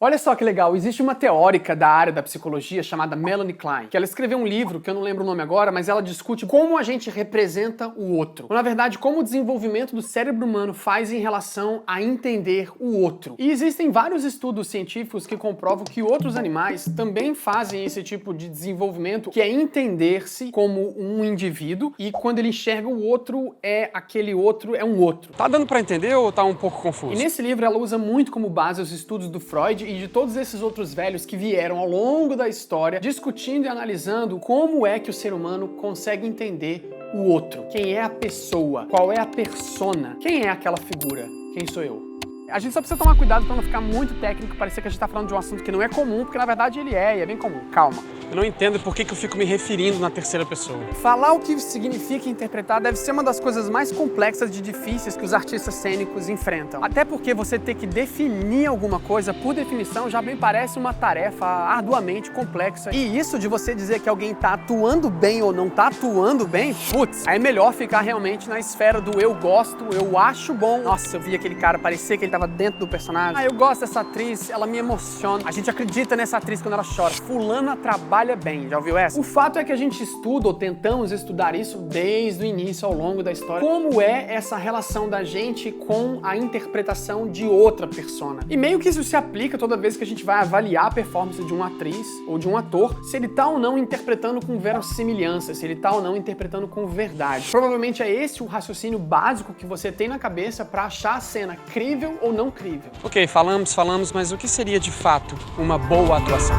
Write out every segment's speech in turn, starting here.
Olha só que legal, existe uma teórica da área da psicologia chamada Melanie Klein, que ela escreveu um livro, que eu não lembro o nome agora, mas ela discute como a gente representa o outro. Ou, na verdade, como o desenvolvimento do cérebro humano faz em relação a entender o outro. E existem vários estudos científicos que comprovam que outros animais também fazem esse tipo de desenvolvimento, que é entender-se como um indivíduo, e quando ele enxerga o outro, aquele outro é um outro. Tá dando pra entender ou tá um pouco confuso? E nesse livro ela usa muito como base os estudos do Freud e de todos esses outros velhos que vieram ao longo da história discutindo e analisando como é que o ser humano consegue entender o outro. Quem é a pessoa? Qual é a persona? Quem é aquela figura? Quem sou eu? A gente só precisa tomar cuidado para não ficar muito técnico, parecer que a gente tá falando de um assunto que não é comum, porque na verdade ele é, e é bem comum. Calma. Eu não entendo por que eu fico me referindo na terceira pessoa. Falar o que significa interpretar deve ser uma das coisas mais complexas e difíceis que os artistas cênicos enfrentam. Até porque você ter que definir alguma coisa, por definição, já bem parece uma tarefa arduamente complexa. E isso de você dizer que alguém tá atuando bem ou não tá atuando bem, putz, é melhor ficar realmente na esfera do eu gosto, eu acho bom. Nossa, eu vi aquele cara, parecia que ele tava dentro do personagem. Ah, eu gosto dessa atriz, ela me emociona. A gente acredita nessa atriz quando ela chora. Fulana trabalha bem, já ouviu essa? O fato é que a gente estuda, ou tentamos estudar isso desde o início, ao longo da história. Como é essa relação da gente com a interpretação de outra persona. E meio que isso se aplica toda vez que a gente vai avaliar a performance de uma atriz ou de um ator, se ele tá ou não interpretando com verossimilhança, se ele tá ou não interpretando com verdade. Provavelmente é esse o raciocínio básico que você tem na cabeça pra achar a cena crível ou não crível. Ok, falamos, mas o que seria de fato uma boa atuação?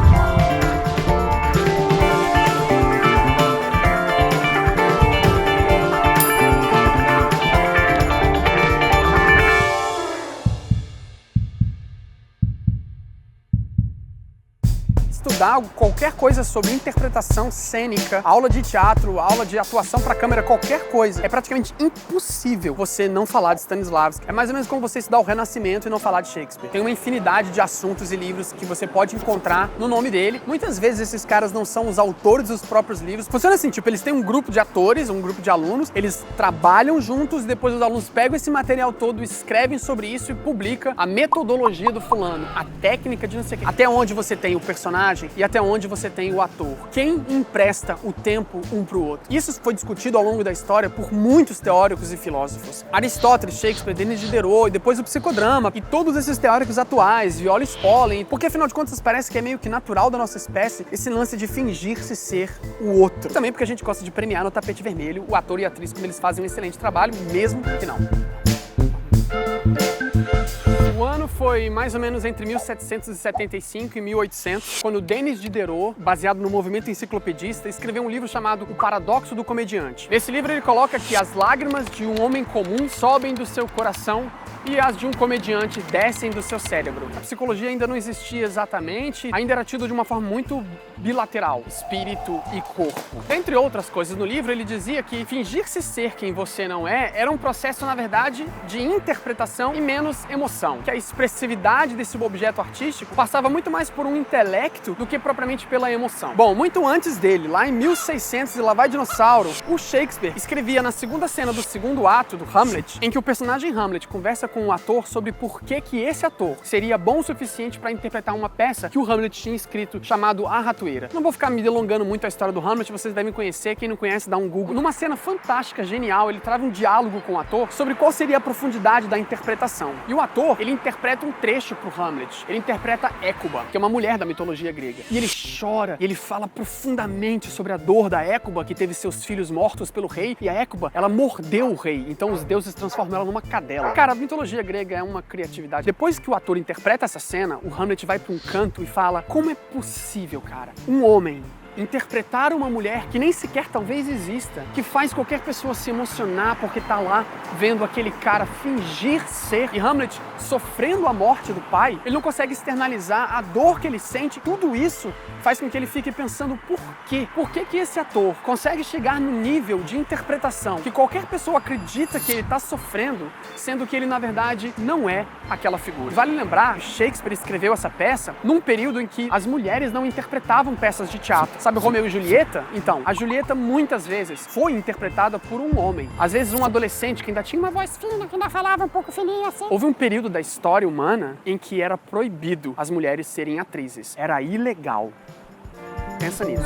Estudar qualquer coisa sobre interpretação cênica, aula de teatro, aula de atuação para câmera, qualquer coisa, é praticamente impossível você não falar de Stanislavski. É mais ou menos como você estudar o Renascimento e não falar de Shakespeare. Tem uma infinidade de assuntos e livros que você pode encontrar no nome dele. Muitas vezes esses caras não são os autores dos próprios livros. Funciona assim, tipo, eles têm um grupo de atores, um grupo de alunos, eles trabalham juntos e depois os alunos pegam esse material todo, escrevem sobre isso e publicam a metodologia do fulano, a técnica de não sei o quê. Até onde você tem o personagem e até onde você tem o ator. Quem empresta o tempo um pro outro? Isso foi discutido ao longo da história por muitos teóricos e filósofos. Aristóteles, Shakespeare, Denis Diderot e depois o psicodrama e todos esses teóricos atuais, Viola Spolin, porque afinal de contas parece que é meio que natural da nossa espécie esse lance de fingir-se ser o outro. Também porque a gente gosta de premiar no tapete vermelho o ator e a atriz quando eles fazem um excelente trabalho, mesmo que não. O ano foi mais ou menos entre 1775 e 1800, quando Denis Diderot, baseado no movimento enciclopedista, escreveu um livro chamado O Paradoxo do Comediante. Nesse livro ele coloca que as lágrimas de um homem comum sobem do seu coração e as de um comediante descem do seu cérebro. A psicologia ainda não existia exatamente, ainda era tido de uma forma muito bilateral, espírito e corpo. Entre outras coisas, no livro ele dizia que fingir-se ser quem você não é era um processo, na verdade, de interpretação e menos emoção. Que a expressividade desse objeto artístico passava muito mais por um intelecto do que propriamente pela emoção. Bom, muito antes dele, lá em 1600 e lá vai dinossauro, o Shakespeare escrevia na segunda cena do segundo ato do Hamlet, em que o personagem Hamlet conversa com o ator sobre por que esse ator seria bom o suficiente para interpretar uma peça que o Hamlet tinha escrito chamado A Ratoeira. Não vou ficar me delongando muito a história do Hamlet, vocês devem conhecer, quem não conhece dá um Google. Numa cena fantástica, genial, ele trava um diálogo com o ator sobre qual seria a profundidade da interpretação. E o ator, ele interpreta um trecho pro Hamlet. Ele interpreta Hécuba, que é uma mulher da mitologia grega. E ele chora, e ele fala profundamente sobre a dor da Hécuba, que teve seus filhos mortos pelo rei, e a Hécuba, ela mordeu o rei, então os deuses transformam ela numa cadela. Cara, a mitologia grega é uma criatividade. Depois que o ator interpreta essa cena, o Hamlet vai para um canto e fala: como é possível, cara, um homem interpretar uma mulher que nem sequer talvez exista, que faz qualquer pessoa se emocionar porque tá lá vendo aquele cara fingir ser, e Hamlet sofrendo a morte do pai, ele não consegue externalizar a dor que ele sente. Tudo isso faz com que ele fique pensando por quê? Por que esse ator consegue chegar no nível de interpretação que qualquer pessoa acredita que ele tá sofrendo, sendo que ele na verdade não é aquela figura. Vale lembrar, Shakespeare escreveu essa peça num período em que as mulheres não interpretavam peças de teatro. Sabe Romeu e Julieta? Então, a Julieta muitas vezes foi interpretada por um homem. Às vezes um adolescente que ainda tinha uma voz fina, que ainda falava um pouco fininha assim. Houve um período da história humana em que era proibido as mulheres serem atrizes. Era ilegal. Pensa nisso.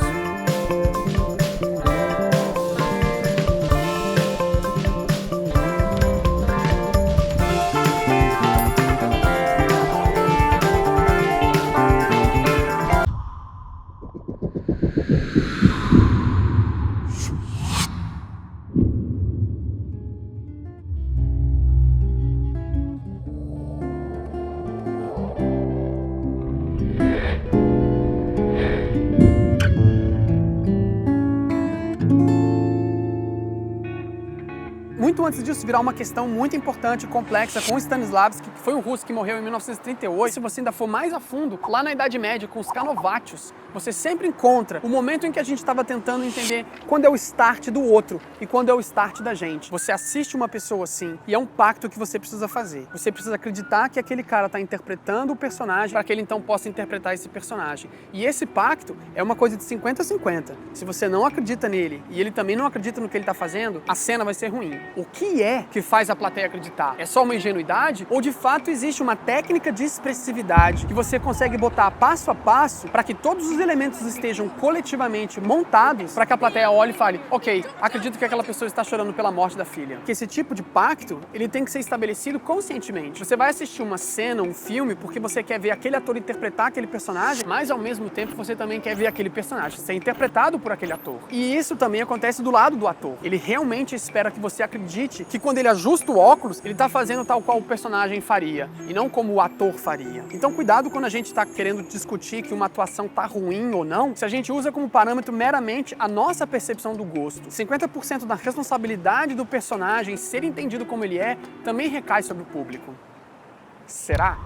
Muito antes disso virar uma questão muito importante e complexa com Stanislavski, que foi um russo que morreu em 1938. Se você ainda for mais a fundo, lá na Idade Média, com os Canovatios, você sempre encontra o momento em que a gente estava tentando entender quando é o start do outro e quando é o start da gente. Você assiste uma pessoa assim e é um pacto que você precisa fazer. Você precisa acreditar que aquele cara está interpretando o personagem para que ele então possa interpretar esse personagem. E esse pacto é uma coisa de 50-50. Se você não acredita nele e ele também não acredita no que ele está fazendo, a cena vai ser ruim. O que é que faz a plateia acreditar? É só uma ingenuidade? Ou de fato existe uma técnica de expressividade que você consegue botar passo a passo para que todos os elementos estejam coletivamente montados para que a plateia olhe e fale: ok, acredito que aquela pessoa está chorando pela morte da filha. Que esse tipo de pacto, ele tem que ser estabelecido conscientemente. Você vai assistir uma cena, um filme, porque você quer ver aquele ator interpretar aquele personagem, mas ao mesmo tempo você também quer ver aquele personagem ser interpretado por aquele ator. E isso também acontece do lado do ator. Ele realmente espera que você acredite que quando ele ajusta o óculos, ele está fazendo tal qual o personagem faria, e não como o ator faria. Então cuidado quando a gente está querendo discutir que uma atuação tá ruim ou não, se a gente usa como parâmetro meramente a nossa percepção do gosto. 50% da responsabilidade do personagem ser entendido como ele é, também recai sobre o público. Será?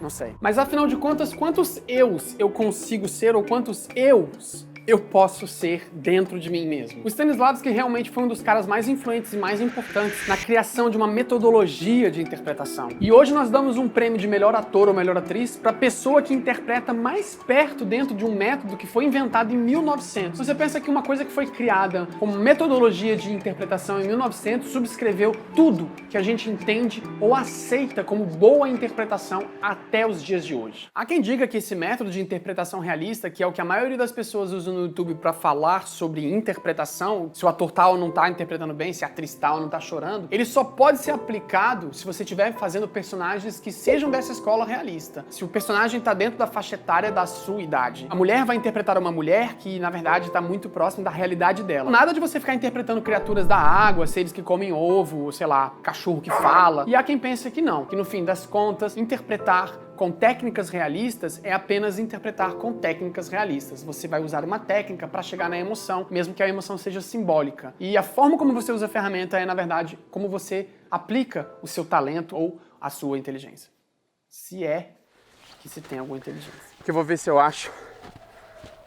Não sei. Mas afinal de contas, quantos eus eu consigo ser ou quantos eus eu posso ser dentro de mim mesmo? O Stanislavski realmente foi um dos caras mais influentes e mais importantes na criação de uma metodologia de interpretação. E hoje nós damos um prêmio de melhor ator ou melhor atriz para a pessoa que interpreta mais perto dentro de um método que foi inventado em 1900. Você pensa que uma coisa que foi criada como metodologia de interpretação em 1900 subscreveu tudo que a gente entende ou aceita como boa interpretação até os dias de hoje. Há quem diga que esse método de interpretação realista, que é o que a maioria das pessoas usa no YouTube para falar sobre interpretação, se o ator tal não tá interpretando bem, se a atriz tal não tá chorando, ele só pode ser aplicado se você estiver fazendo personagens que sejam dessa escola realista. Se o personagem tá dentro da faixa etária da sua idade. A mulher vai interpretar uma mulher que, na verdade, tá muito próxima da realidade dela. Nada de você ficar interpretando criaturas da água, seres que comem ovo, sei lá, cachorro que fala. E há quem pense que não, que no fim das contas, interpretar com técnicas realistas é apenas interpretar com técnicas realistas. Você vai usar uma técnica para chegar na emoção, mesmo que a emoção seja simbólica. E a forma como você usa a ferramenta é, na verdade, como você aplica o seu talento ou a sua inteligência. Se é que se tem alguma inteligência. Que eu vou ver se eu acho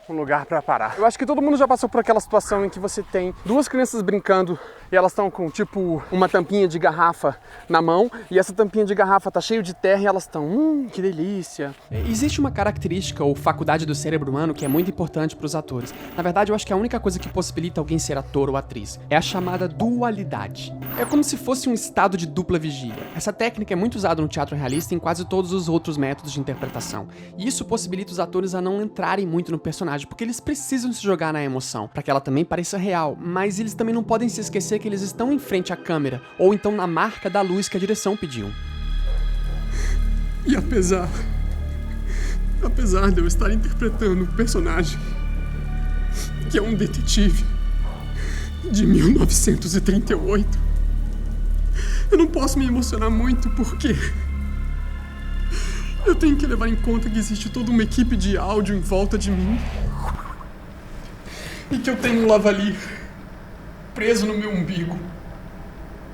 um lugar para parar. Eu acho que todo mundo já passou por aquela situação em que você tem duas crianças brincando e elas estão com, tipo, uma tampinha de garrafa na mão e essa tampinha de garrafa tá cheio de terra e elas estão, que delícia. Existe uma característica ou faculdade do cérebro humano que é muito importante para os atores. Na verdade, eu acho que a única coisa que possibilita alguém ser ator ou atriz é a chamada dualidade. É como se fosse um estado de dupla vigília. Essa técnica é muito usada no teatro realista e em quase todos os outros métodos de interpretação. E isso possibilita os atores a não entrarem muito no personagem, porque eles precisam se jogar na emoção, para que ela também pareça real, mas eles também não podem se esquecer que eles estão em frente à câmera, ou então na marca da luz que a direção pediu. E apesar de eu estar interpretando um personagem que é um detetive de 1938, eu não posso me emocionar muito porque eu tenho que levar em conta que existe toda uma equipe de áudio em volta de mim e que eu tenho um lavalier preso no meu umbigo.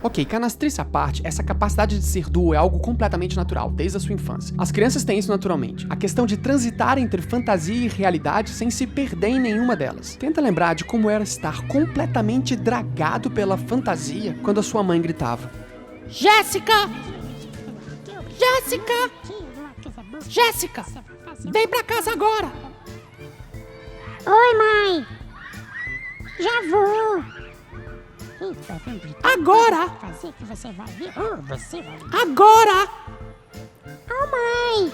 Ok, canastrice à parte, essa capacidade de ser duo é algo completamente natural, desde a sua infância. As crianças têm isso naturalmente. A questão de transitar entre fantasia e realidade sem se perder em nenhuma delas. Tenta lembrar de como era estar completamente dragado pela fantasia quando a sua mãe gritava: Jéssica! Jéssica! Jéssica! Vem pra casa agora! Oi, mãe! Já vou! Eita, Agora! fazer que você vai ver. Oh, você vai ver. Agora! Oh, mãe!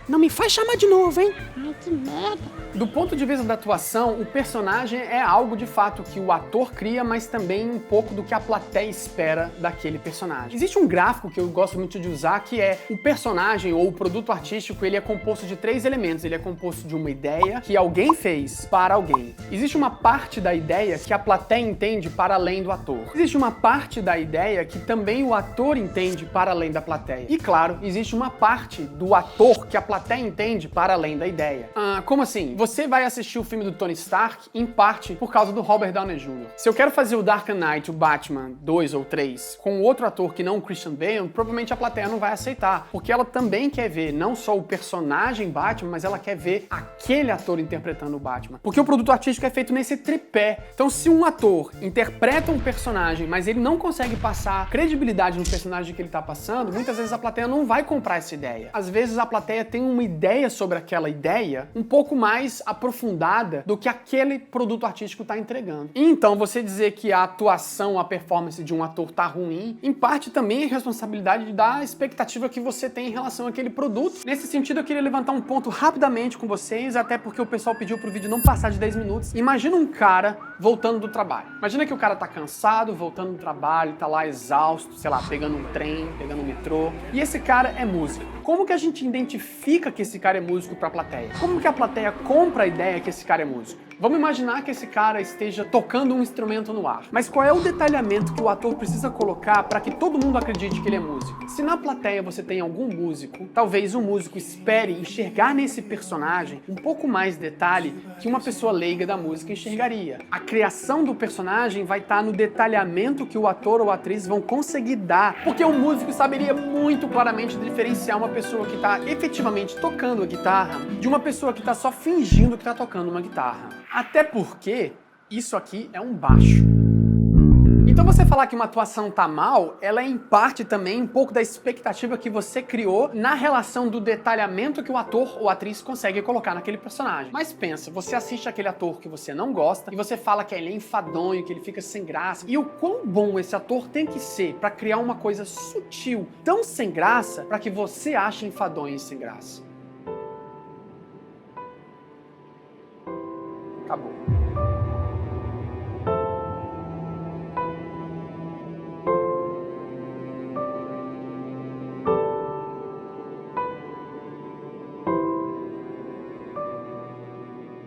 Não me faz chamar de novo, hein? Ai, que merda! Do ponto de vista da atuação, o personagem é algo de fato que o ator cria, mas também um pouco do que a plateia espera daquele personagem. Existe um gráfico que eu gosto muito de usar, que é o personagem ou o produto artístico, ele é composto de 3 elementos. Ele é composto de uma ideia que alguém fez para alguém. Existe uma parte da ideia que a plateia entende para além do ator. Existe uma parte da ideia que também o ator entende para além da plateia. E claro, existe uma parte do ator que a plateia entende para além da ideia. Como assim? Você vai assistir o filme do Tony Stark, em parte, por causa do Robert Downey Jr. Se eu quero fazer o Dark Knight, o Batman 2 ou 3, com outro ator que não o Christian Bale, provavelmente a plateia não vai aceitar, porque ela também quer ver não só o personagem Batman, mas ela quer ver aquele ator interpretando o Batman. Porque o produto artístico é feito nesse tripé. Então, se um ator interpreta um personagem, mas ele não consegue passar credibilidade no personagem que ele tá passando, muitas vezes a plateia não vai comprar essa ideia. Às vezes a plateia tem uma ideia sobre aquela ideia um pouco mais aprofundada do que aquele produto artístico está entregando. E então você dizer que a atuação, a performance de um ator tá ruim, em parte também é responsabilidade da expectativa que você tem em relação àquele produto. Nesse sentido, eu queria levantar um ponto rapidamente com vocês, até porque o pessoal pediu pro vídeo não passar de 10 minutos. Imagina um cara voltando do trabalho. Imagina que o cara tá cansado, voltando do trabalho, tá lá exausto, sei lá, pegando um trem, pegando um metrô, e esse cara é músico. Como que a gente identifica que esse cara é músico pra plateia? Como que a plateia compra a ideia que esse cara é músico? Vamos imaginar que esse cara esteja tocando um instrumento no ar. Mas qual é o detalhamento que o ator precisa colocar para que todo mundo acredite que ele é músico? Se na plateia você tem algum músico, talvez um músico espere enxergar nesse personagem um pouco mais detalhe que uma pessoa leiga da música enxergaria. A criação do personagem vai estar no detalhamento que o ator ou a atriz vão conseguir dar, porque o músico saberia muito claramente diferenciar uma pessoa que está efetivamente tocando a guitarra de uma pessoa que está só fingindo que está tocando uma guitarra. Até porque isso aqui é um baixo. Então você falar que uma atuação tá mal, ela é em parte também um pouco da expectativa que você criou na relação do detalhamento que o ator ou atriz consegue colocar naquele personagem. Mas pensa, você assiste aquele ator que você não gosta e você fala que ele é enfadonho, que ele fica sem graça. E o quão bom esse ator tem que ser pra criar uma coisa sutil, tão sem graça, pra que você ache enfadonho e sem graça. Acabou.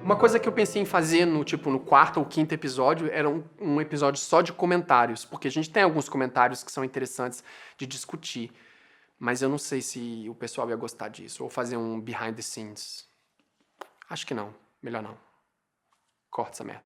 Uma coisa que eu pensei em fazer no 4º ou 5º episódio era um episódio só de comentários, porque a gente tem alguns comentários que são interessantes de discutir, mas eu não sei se o pessoal ia gostar disso, ou fazer um behind the scenes. Acho que não, melhor não. Corta essa merda.